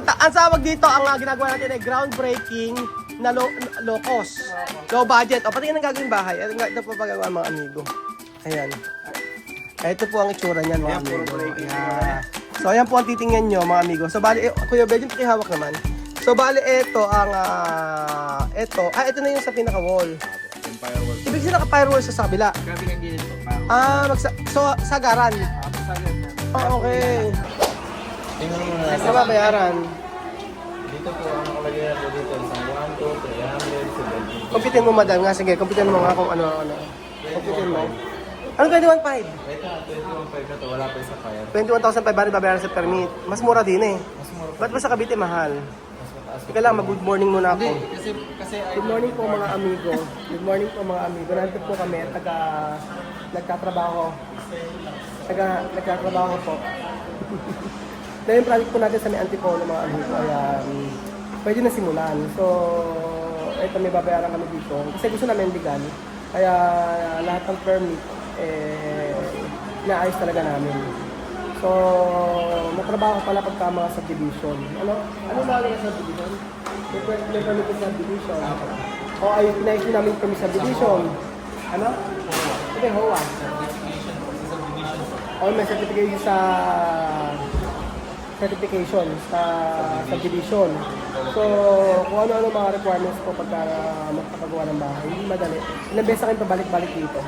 ang tawag dito, ang ginagawa natin ay groundbreaking na low cost, low budget. O, pati yan ang gagawin bahay. Ito po pagagawa mga amigo. Ayan. Ito po ang itsura niyan mga amigo. Ayan. So, ayan po ang titingnan nyo mga amigo. So, bali, Kuya Bed, yung pakihawak naman. So, bali, ito ang, ito na yung sa pinaka-wall. Firewall. Ibig sabihin naka-firewall sa kabila. Grabe ng gilid po. So, sagaran. Oh, okay. Tingnan mo na. Sa babayaran. Dito po ang nakalagay na po dito. Isang 1, 2, 300, 70. Kumpitin mo, madam. Nga, sige. Kumpitin mo nga kung ano. Kumpitin mo. Anong 21.5? Ito, 21.5 na to. Wala pa isa kaya. 21,500 babayaran sa permit. Mas mura din eh. Mas mura pa. Ba't ba sa Cavite mahal? Mas mataas. Teka lang, mag-good morning muna ako. Kasi Good morning po mga amigo. Good morning po mga amigo. Nandito po kami, nagtatrabaho. Nagtatrabaho po. Na yung project po natin sa may Antipolo mga amigo ay pwede na simulan. So, ito may babayaran kami dito. Kasi gusto namin legal. Kaya lahat ng permit, naayos talaga namin. So, matrabaho pala pagka mga subdivision. Ano ba yung subdivision? May permit sa subdivision. O ay pinaisip namin kami subdivision. Ano? Sige, HOA. O may certification sa subdivision. So, kung ano-ano mga requirements po pagka magpapagawa ng bahay, hindi madali. Ilang beses akin pabalik-balik dito.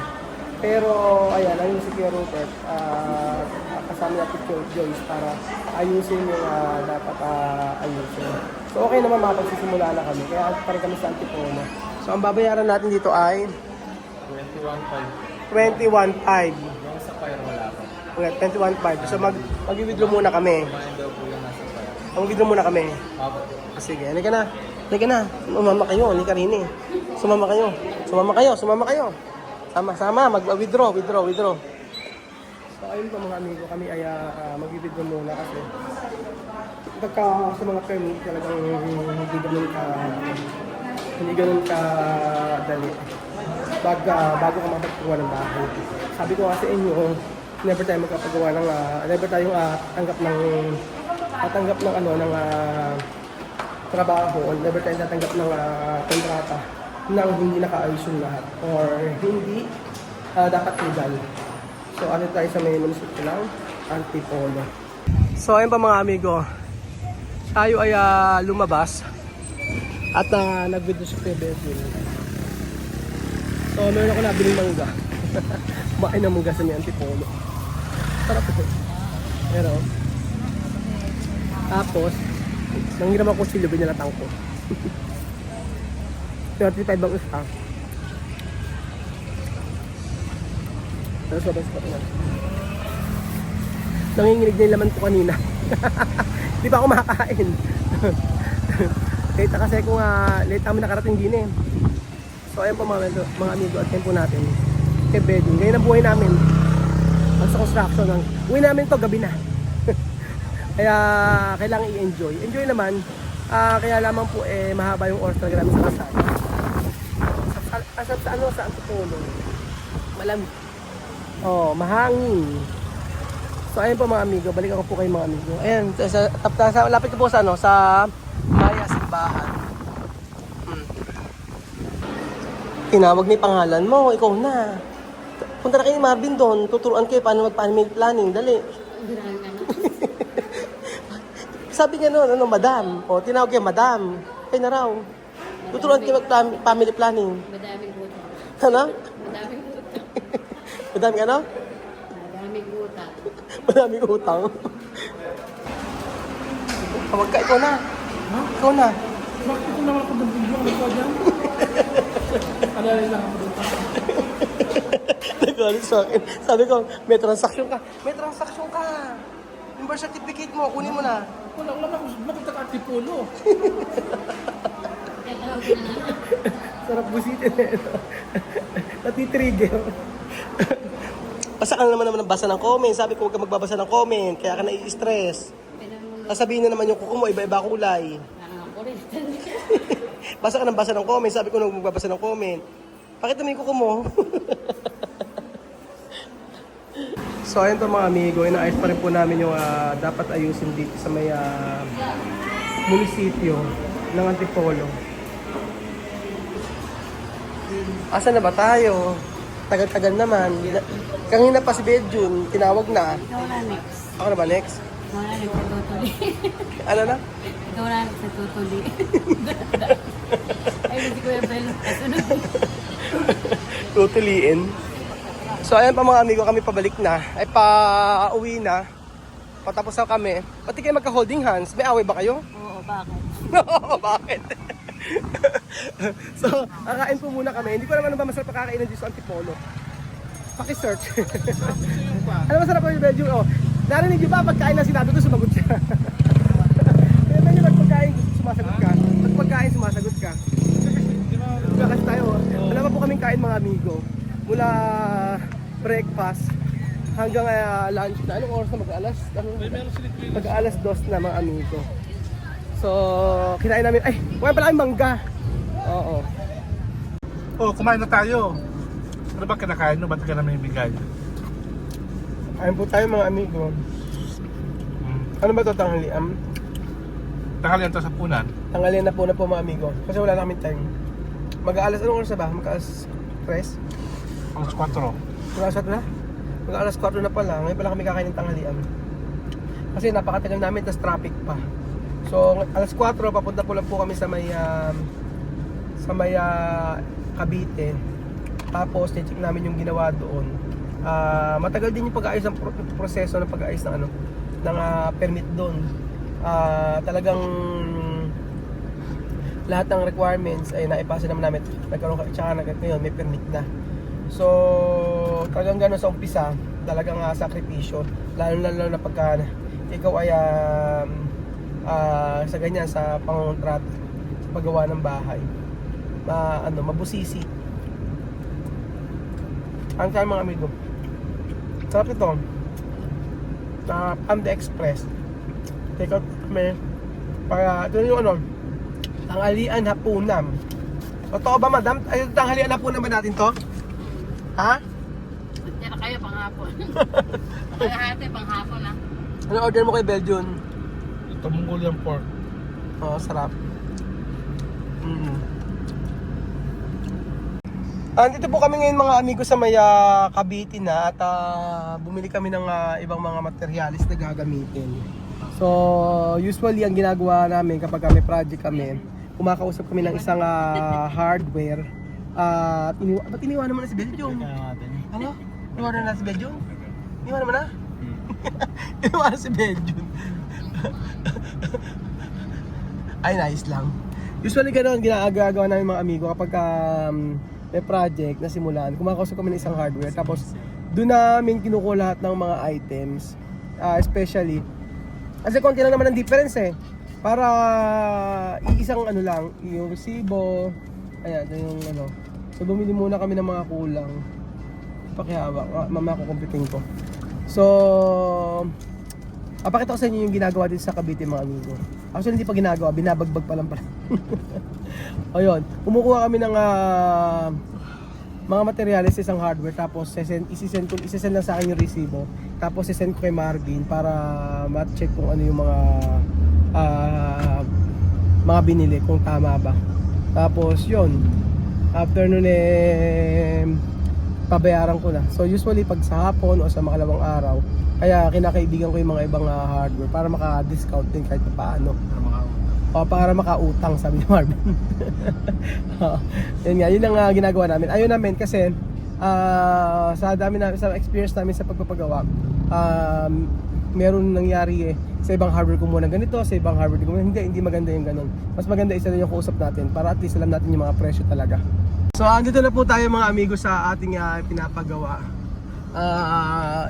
Pero, ayan, ang yung si Kuya Rupert, kasama natin Joyce para ayusin yung dapat ayusin. So, okay naman makapagsisimula na kami. Kaya pa rin kami sa Antipolo. So, ang babayaran natin dito ay 21.5. 21.5. Yung sa fire wala pa. Okay, 21.5. So, mag-withdraw muna kami. Kumain daw po yung nasa fire. Mag-withdraw muna kami. Apo. Sige, halika na. Halika na. Sumama kayo, halika rin eh. Sumama kayo. Sama, mag-withdraw. So, ayun po mga amigo, kami ay mag-withdraw muna kasi pagka sa mga permit talagang hindi ganun ka dali. Bago ka makapagawa ng bahay. Sabi ko nga sa inyo, never tayo magpapagawa ng, never tayo tanggap ng trabaho, o never tayo tatanggap ng kontrata nang hindi nakaayos yung lahat or hindi dapat legal. So ano tayo sa may munisipyo lang, Antipolo. So ayun pa mga amigo, tayo ay lumabas at nag-video sa Quebetin. So meron ako nabiling mangga. Kumain ng mangga sa may Antipolo. Sarap ito. Pero tapos nanghiram ako silyo, binalatang ko. 35 ang isa. Pero sobrang spot na. Nanginginig na yung laman ko kanina. Di pa ako makakain. Kahit kasi kung late kami nakarating din eh. So ayun po mga amigo at tempo natin. Kay bedding. Ngayon ang buhay namin. Pag sa construction, uwi namin to gabi na. Kaya kailangan i-enjoy. Enjoy naman. Kaya lamang po mahaba yung oras talaga namin sa kasal. Sa Antipolo. Malamig. Mahangin. So ayun po mga amigo, balikan ko po kayo mga amigo. Ayan, lapit ko po sa Maya Simbahan. Tinawag ni pangalan mo, ikaw na. Punta na kayo ni Marvin doon, tuturuan kayo paano mag-family planning, dali. Sabi niya madam. O, tinawag kayo, madam. Kayo na raw. Tuturuan kayo mag-family planning. Madaming utang. Ano? Madaming utang. Madaming ano? Madaming utang. Madaming utang. Tawag ka, ikaw na. Ikaw na. Bakit ito naman ako ng video? Ano ko dyan? Alala lang ako doon. Nagalit sa akin. Sabi ko, may transaction ka. May transaction ka. Yung birth certificate mo, kunin mo na. Wala ako mapunta ka Antipolo. Sarap busitin na ito. Natitrigger. Basa ka naman ng basa ng comment. Sabi ko, huwag ka magbabasa ng comment. Kaya ka nai-stress. Sasabihin na naman yung kuko mo, iba-iba kulay. Basa ka ng basa ng comment. Sabi ko, huwag magbabasa ng comment. Bakit naman yung kuko mo? So ayun po mga amigo, inaayos pa rin po namin yung dapat ayusin dito sa may munisipyo ng Antipolo. Asa na ba tayo? Tagal-tagal naman. Kanina pa si Beljun, tinawag na. Ikaw na next. Ako na ba next? Ikaw na next sa tutuli. Ano na? Ikaw na next sa tutuli. Ay, hindi ko yung pelo. Kasunod. Tutuliin. So ayan pa mga amigo, kami pabalik na. Ay pa-uwi na. Patapos na kami. Pati kayo magka-holding hands. May away ba kayo? Oo, bakit? Oo, bakit? So, kakain po muna kami. Hindi ko naman ba masarap pakakainan dito sa Antipolo. Paki-search. Ano masarap po yung Belgium? Oh, narinig niyo ba pagkain na sinabi ko, sumagot siya. Kaya medyo pagkain sumasagot ka. Pag pagkain sumasagot ka. Diba kasi tayo, wala pa po kaming kain mga amigo. Mula breakfast hanggang lunch na. Anong oras na mag-alas? Mag-alas 2 na mga amigo. So, kinain namin. Ay, wala pala kaming mangga. Oo. Oh, kumain na tayo. Ano ba kinakain mo? Ba't ka namin ibigay? Ayun po tayo mga amigo. Ano ba ito tanghalian? Tanghalian to sa punan. Tanghalian na po mga amigo. Kasi wala na kaming time. Mag-aalas, anong oras na ba? Mag-aalas 3? Alas 4. Mag-aalas 4 na? Mag-aalas 4 na pala. Ngayon pala kami kakain ng tanghalian. Kasi napakatagal namin, tas traffic pa. So, alas 4, papunta po lang po kami sa may Cavite. Tapos, check namin yung ginawa doon. Matagal din yung pag-aayos ng proseso ng pag-aayos ng permit doon. Talagang lahat ng requirements ay naipasa naman namin. Nagkaroon tsaka ngayon may permit na. So, talagang gano'n sa umpisa, talagang sakripisyo. Lalo na pagka ikaw ay sa ganyan, sa pangontrato, sa paggawa ng bahay, mabusisi. Ang sa mga amigo, sarap ito na Panda Express. Take out kami para ito yung tanghalian hapunan. Totoo ba madam? Ay, tanghalian hapunan ba natin to? Ha? Tira kayo panghapon. Pangahate, panghapon ah. Ano order mo kay Belgium? Ito Mongolian pork. Oo, sarap. Andito po kami ngayon mga amigo sa may Cavite na at bumili kami ng ibang mga materialis na gagamitin. So, usually ang ginagawa namin kapag may project kami, kumakausap kami ng isang hardware. Ba't iniwanan mo na si Belgium? Ano? Iniwanan na si Belgium? Iniwanan mo na? Iniwanan si Belgium. Ay, nice lang. Usually gano'n ginagawa namin mga amigo kapag may project na simulan, kumakausap kami ng isang hardware, tapos doon namin kinukuha lahat ng mga items, especially kasi konti lang naman ang difference para iisang lang yung resibo. Ayan, yung so bumili muna kami ng mga kulang, pakihawak, mama ko computing ko. So pakita ko sa inyo yung ginagawa din sa Cavite mga amigo. Actually hindi pa ginagawa, binabagbag pa lang pala. Ayun, kumukuha kami ng mga materials sa isang hardware, tapos isisend lang sa akin yung resibo, tapos isend ko kay Marvin para ma-check kung ano yung mga binili, kung tama ba. Tapos yun, after nun pabayaran ko na. So usually pag sa hapon o sa makalawang araw, kaya kinakaibigan ko yung mga ibang hardware para maka-discount din kahit paano. O para makautang, sabi ni Marvin. Yun nga, yun ang ginagawa namin. Ayun namin kasi sa experience namin sa pagpapagawa, meron nangyari sa ibang hardware kumuha ng ganito, sa ibang hardware kumuha, hindi maganda yung ganun. Mas maganda isa na yung kausap natin para at least alam natin yung mga presyo talaga. So andito na po tayo mga amigo sa ating pinapagawa.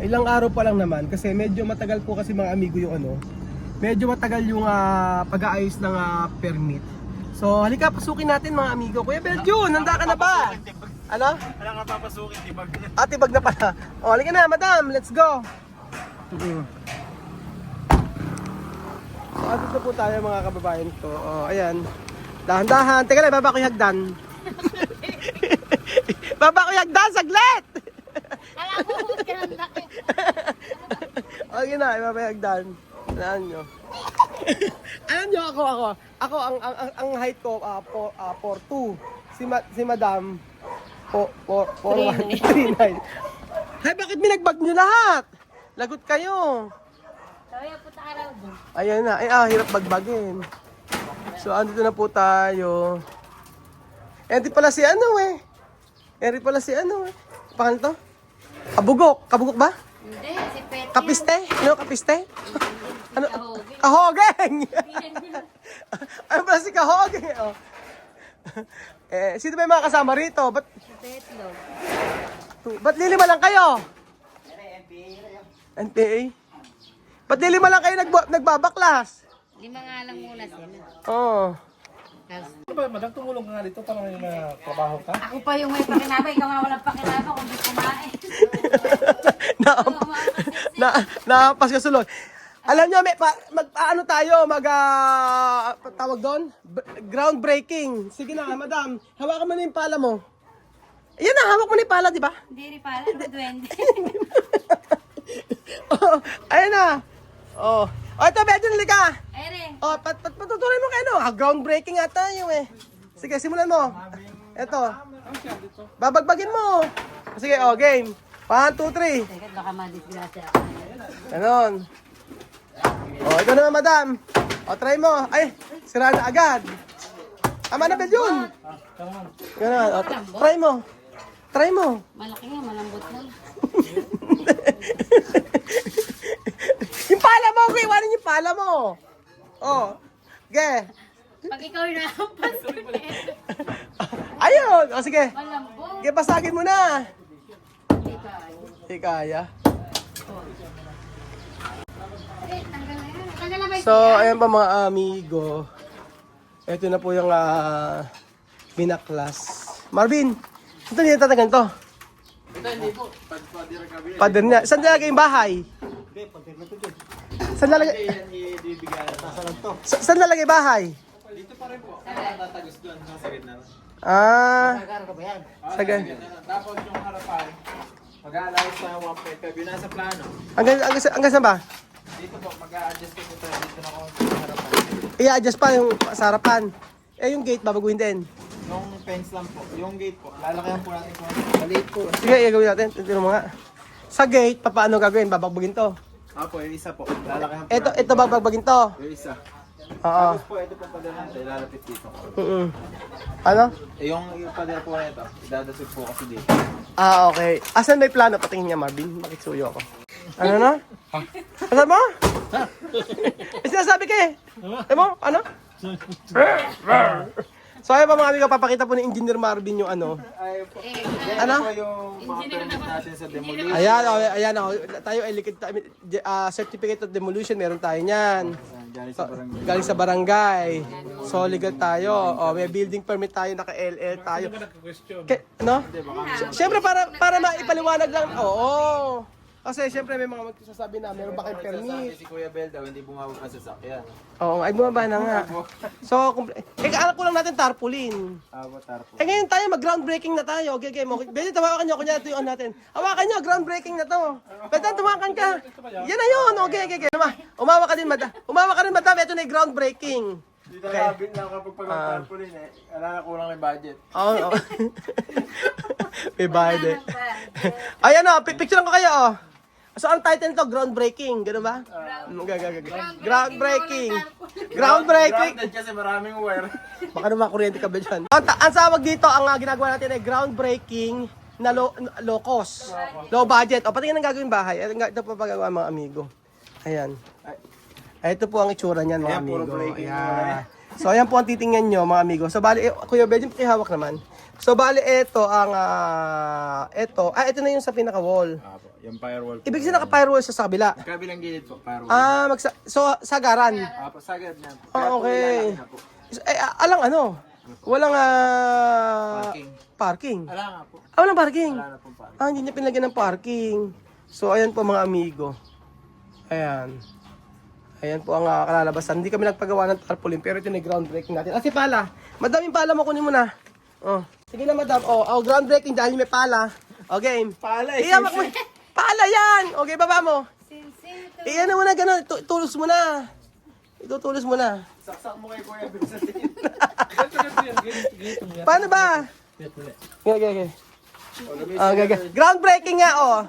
Ilang araw pa lang naman kasi medyo matagal po kasi mga amigo yung medyo matagal yung pag-aayos ng permit. So halika, pasukin natin mga amigo. Kuya Belgium, handa ka na ba? Ano? Wala nga papasukin, tibag na. Tibag na pala. O, halika na madam, let's go. So andito po tayo mga kababayan ko. O, ayan. Dahan-dahan. Teka lang, baba ko yung hagdan. Baba ko yung hagdan, saglit! Kala ko, huwag ka ng laki. Okay na, ibaba yung hagdan. Alam nyo. Alam nyo, ako, ang height ko, 4'2". Si Madam, 4'1", 3'9". Ay, bakit binagbag nyo lahat? Lagot kayo. Kaya puta ka raw doon. Ayan na. Ay, hirap bagbagin. So, andito na po tayo. Enti pala si ano eh. Paano to? Kabugok. Kabugok ba? Hindi, si Petty. Kapiste? Ano, kapiste? Ano? Kahogeng. Kahogeng! Ano pala si Kahogeng? Oh. Sino ba yung mga kasama rito? Ba't Petlog. lilima lang kayo? NPA? Ba't lilima lang kayo nagbabaklas? 5 nga lang muna sila. Oo. Tapos, Ano ba, madam, tumulong ka nga dito para may trabaho ka? ako pa yung may pakinaba, ikaw nga walang pakinaba kung di kumain. Napas ka sulod. Alam nyo, ano tayo, tawag doon? Groundbreaking. Sige na, madam. Hawakan mo na yung pala mo. Ayan na, hawak mo na yung pala, di ba? Hindi rin pala, ano duwende. Oh, ayan na. Oh, ito, medyo nalika. Ay rin. Oh, patutuloy mo kayo, no? Groundbreaking nga tayo, eh. Sige, simulan mo. Ito. Babagbagin mo. Sige, game. 1, 2, 3. Teka, baka madisgrasya. Ganon. Ito naman, madam. Try mo. Ay, sira na agad. Annabelle yun. Ganon. Try mo. Malaki nga, malambot na. Yung pala mo, iwanan yung pala mo. Ge. Pag ikaw yung nakampas, Ayun. Sige. malambot. Ge, basagin mo na. Hindi kaya. Hindi kaya. Tanggal na yan. Tanggal na ba yung So, ayan pa mga amigo. Ito na po yung binaklas. Marvin, ito niya tatagan to. Ito, hindi po. Padir ka biya. Pader niya. Saan nalagay yung bahay? Hindi, padir na to dyan. Saan nalagay? Yan, ibibigyan na. Nasa lang to. Saan nalagay bahay? Dito pa rin po. Tatagos doon. Sa gitna. Sa gan. Tapos yung harapan, mag-a-allow sa 1.5. Yun nasa plano. Hanggang saan ba? Dito po, mag-a-adjust ko dito. Dito na ako sa harapan. I-adjust pa yung sa harapan. Yung gate, babaguhin din. Yung fence lang po. Yung gate po. Lalakayan po natin kung maliit po. Sige, gagawin natin. Tignan mo nga. Sa gate, paano gagawin? Babagbagin to. Apo, yung isa po. Lalakayan po Ito babagbagin to. Yung isa. Oo. Tapos po, ito po padala natin. Ilalapit dito. Ano? Yung padala po na ito, idadasig po kasi dito. Okay. Asan may plano? Patingin niya, Marvin. Makisuyo ako. Ano na? Asan mo? Sinasabi ka eh. Alam mo? Ano? So ayun pa mga amigo, papakita po ni Engineer Marvin yung ano. Ay po. Ano? Ito po yung mga permit natin sa demolition. Ayan ako. Tayo ay certificate of demolition, meron tayo niyan. Galing sa barangay. Galing sa barangay. So legal tayo. May building permit tayo, naka-LL tayo. No? Siyempre para maipaliwanag lang. Oo. Kasi siyempre may mga magsasabi na meron ba kayong permit? Si Kuya Bel daw, hindi bumababa sa sasakyan. Oo, ay bumaba na nga. So, alam ko lang natin tarpaulin. Avatar po. Ngayon tayo, mag-groundbreaking na tayo. Okay, mo. Pwede tawakan nyo, kunya ito yung natin. Hawakan nyo, groundbreaking na to. Pwede tumakan ka. Yan na yun. Okay. Umawa ka din, madam. Ito na yung groundbreaking. Dito nakabit na kapag pag-tarpaulin eh. Kulang yung budget. Oo. May bayad eh. Ayan o, picture ko kayo o. So, ang title nito, groundbreaking. Ganun ba? Groundbreaking. Groundbreaking. Grounded kasi maraming wire. Baka naman kuryente ka ba dyan? Ang tawag dito, ang ginagawa natin ay groundbreaking na low cost. Low budget. O, pati ang gagawin bahay. Ito po pagagawa mga amigo. Ayan. Ito po ang itsura niyan mga Ayan, puro amigo. breaking Ayan. So, ayan po ang titingnan nyo mga amigo. So, bali, Kuya Benji, pakihawak naman. So, bali, ito ang, ito na yung sa pinaka-wall. Yung firewall po. Ibig sabihin naka-firewall sa kabila. Kabilang gilid po, firewall. So, sagaran. Sagad na. Okay. Alang ano? Walang parking. Wala nga po. Walang parking. Wala na pong pare. Hindi niya pinlagyan ng parking. So, ayan po mga amigo. Ayan. Ayan po ang kalalabasan. Hindi kami nagpagawa ng tarpaulin, pero ito na yung groundbreaking natin. Si pala. Madaming pala mo, kunin mo na. Sige na, madam. Groundbreaking dahil may pala. Okay. Pala eh. Iyamak mo. Pala yan. Okay, baba mo. Sinsin ano mo na gano'n, tulos mo na. Itutulos mo na. Saksak mo kay Kuya Vincent. Paano ba? Okay. Groundbreaking nga, oh.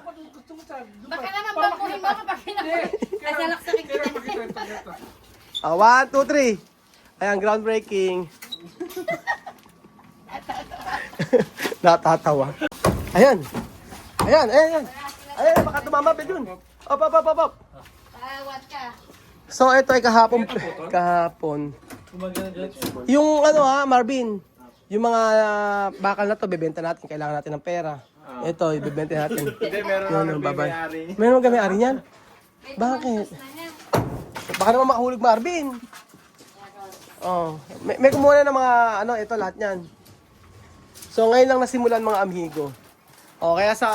Baka naman bangkuhin mo kapag kinakain. Ay, salaksakin kita. 1, 2, 3. Ayan, groundbreaking. Natatawa. Ayan. Ayan, baka tumama pa dun. Op. Tawad ka. So, ito ay kahapon. Yung Marvin, yung mga bakal na to, bebenta natin. Kailangan natin ng pera. Ito, ibebenta natin. Hindi, meron Yun, na babay. may-ari. Meron kami ari niyan? Bakit? Baka naman makahulog Marvin. Oh, may kumuha na ng mga ito lahat niyan. So ngayon lang nasimulan mga amigo. Oh, kaya sa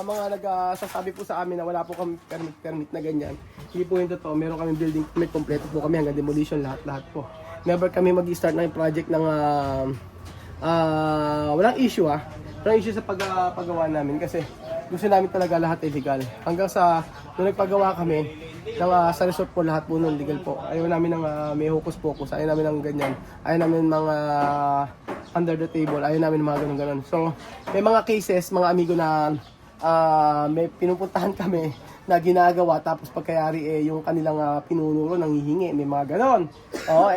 mga nagsasabi po sa amin na wala po kami permit na ganyan. Hindi po yung totoo. Meron kami building permit, kompleto po kami hanggang demolition lahat po. Never kami mag-start ng project ng walang issue Walang issue sa paggawa namin kasi gusto namin talaga lahat ay legal. Hanggang sa nung nagpagawa kami sa resort po lahat po nun legal po. Ayaw namin ng may hocus-pocus, ayaw namin ng ganyan. Ayaw namin mga under the table, ayaw namin mga ganun-ganun. So, may mga cases, mga amigo na may pinupuntahan kami na ginagawa tapos pagkayari yung kanilang pinunuro nanghihingi, may mga ganon.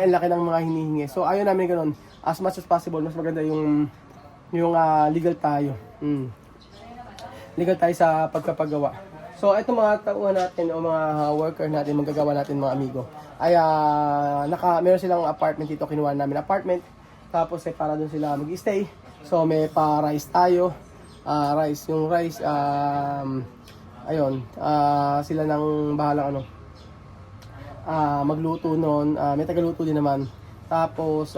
Laki ng mga hinihingi. So, ayaw namin ganun. As much as possible, mas maganda yung legal tayo. Legal tayo sa pagkapagawa. So, itong mga tauhan natin o mga worker natin, magagawa natin mga amigo, ay meron silang apartment dito, kinuha namin apartment. Tapos para doon sila mag-stay. So, may pa-rice tayo. Yung rice, sila nang bahala magluto noon. May tagaluto din naman. Tapos,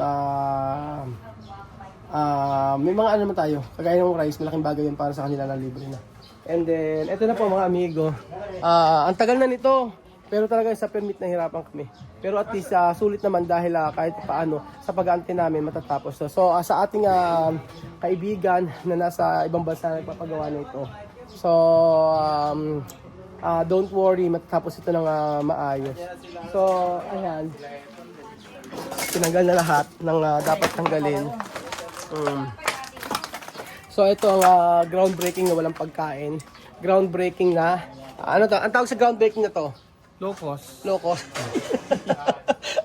may mga naman tayo. Kagaya ng rice, malaking bagay yun para sa kanila na libre na. And then, eto na po mga amigo. Ang tagal na nito. Pero talaga sa permit na hirapan kami. Pero at least sulit naman dahil kahit paano sa pag-aantay namin matatapos. So sa ating kaibigan na nasa ibang bansa na nagpapagawa nito. So don't worry, matatapos ito ng maayos. So ayan. Tinanggal na lahat ng dapat tanggalin. So ito ang groundbreaking na walang pagkain. Groundbreaking na ano to? Ang tawag sa groundbreaking na to? Low cost. Low cost.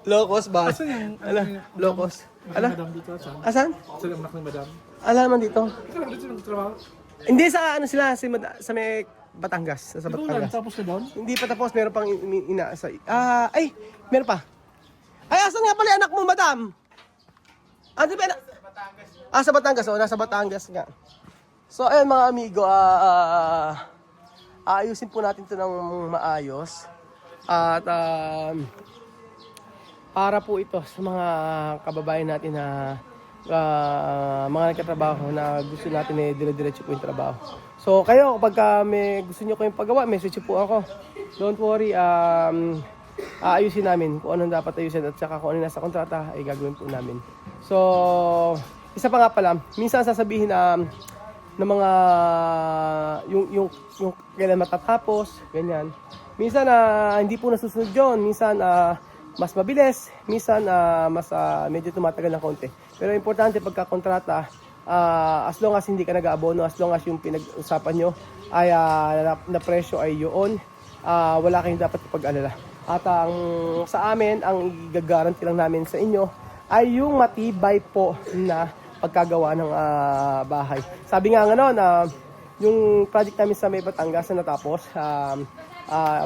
Low cost ba? Low cost. Madam dito, saan? Asan? Saan ang anak ni Madam? Naman dito. Ikaw lang dito nagtrabaho? Hindi sa sa may Batangas. Sa Ikaw lang, Batangas. tapos ka doon? Hindi pa tapos, meron pang inaasa. Meron pa. Ay, asan nga pala yung anak mo, madam? Di ba sa Batangas. Nasa Batangas nga. So, ayun mga amigo, aayusin po natin ito ng maayos. At para po ito sa mga kababayan natin na mga nagkatrabaho na gusto natin dire-diretso po yung trabaho. So kayo, kapag may gusto nyo kayong paggawa, message po ako. Don't worry, aayusin namin kung anong dapat ayusin at saka kung ano nasa kontrata ay gagawin po namin. So, isa pa nga pala, minsan sasabihin na mga yung kailan matatapos, ganyan. Minsan hindi po nasusunod yun. Minsan mas mabilis. Minsan mas medyo tumatagal ng konti. Pero importante pagkakontrata, as long as hindi ka nag-aabono, as long as yung pinag-usapan nyo ay na presyo ay yun, wala kayong dapat ipag-alala. At sa amin, ang i-guarantee lang namin sa inyo ay yung matibay po na pagkagawa ng bahay. Sabi nga yung project namin sa May Batangas na natapos,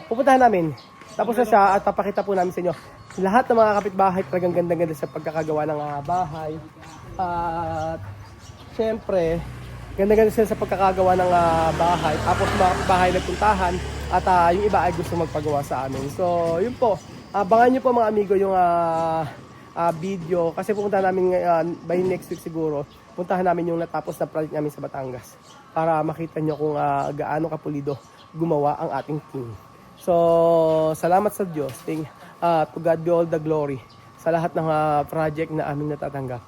pupuntahan namin. Tapos na siya at papakita po namin sa inyo. Lahat ng mga kapitbahay talagang ganda-ganda sa pagkakagawa ng bahay. At syempre, ganda-ganda sila sa pagkakagawa ng bahay. Tapos mga bahay nagpuntahan at yung iba ay gusto magpagawa sa amin. So, yun po. Abangan nyo po mga amigo yung video. Kasi pupunta namin by next week siguro. Puntahan namin yung natapos na project namin sa Batangas. Para makita nyo kung gaano kapulido gumawa ang ating team. So, salamat sa Diyos. To God be all the glory sa lahat ng project na aming natatanggap.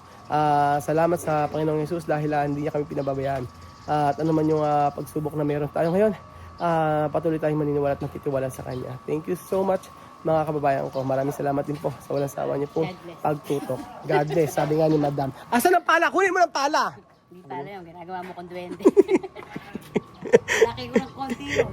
Salamat sa Panginoong Hesus dahil hindi niya kami pinababayaan. At ano man yung pagsubok na meron tayo ngayon, patuloy tayong maniniwala at magtitiwala sa Kanya. Thank you so much mga kababayan ko. Maraming salamat din po sa walang sawa niyo po God bless. pagtutok. God bless, sabi nga ni Madam. Asan ang pala? Kunin mo ng pala! Hindi pala yung ginagawa mo kong duwende. Laki ko ng konti yun.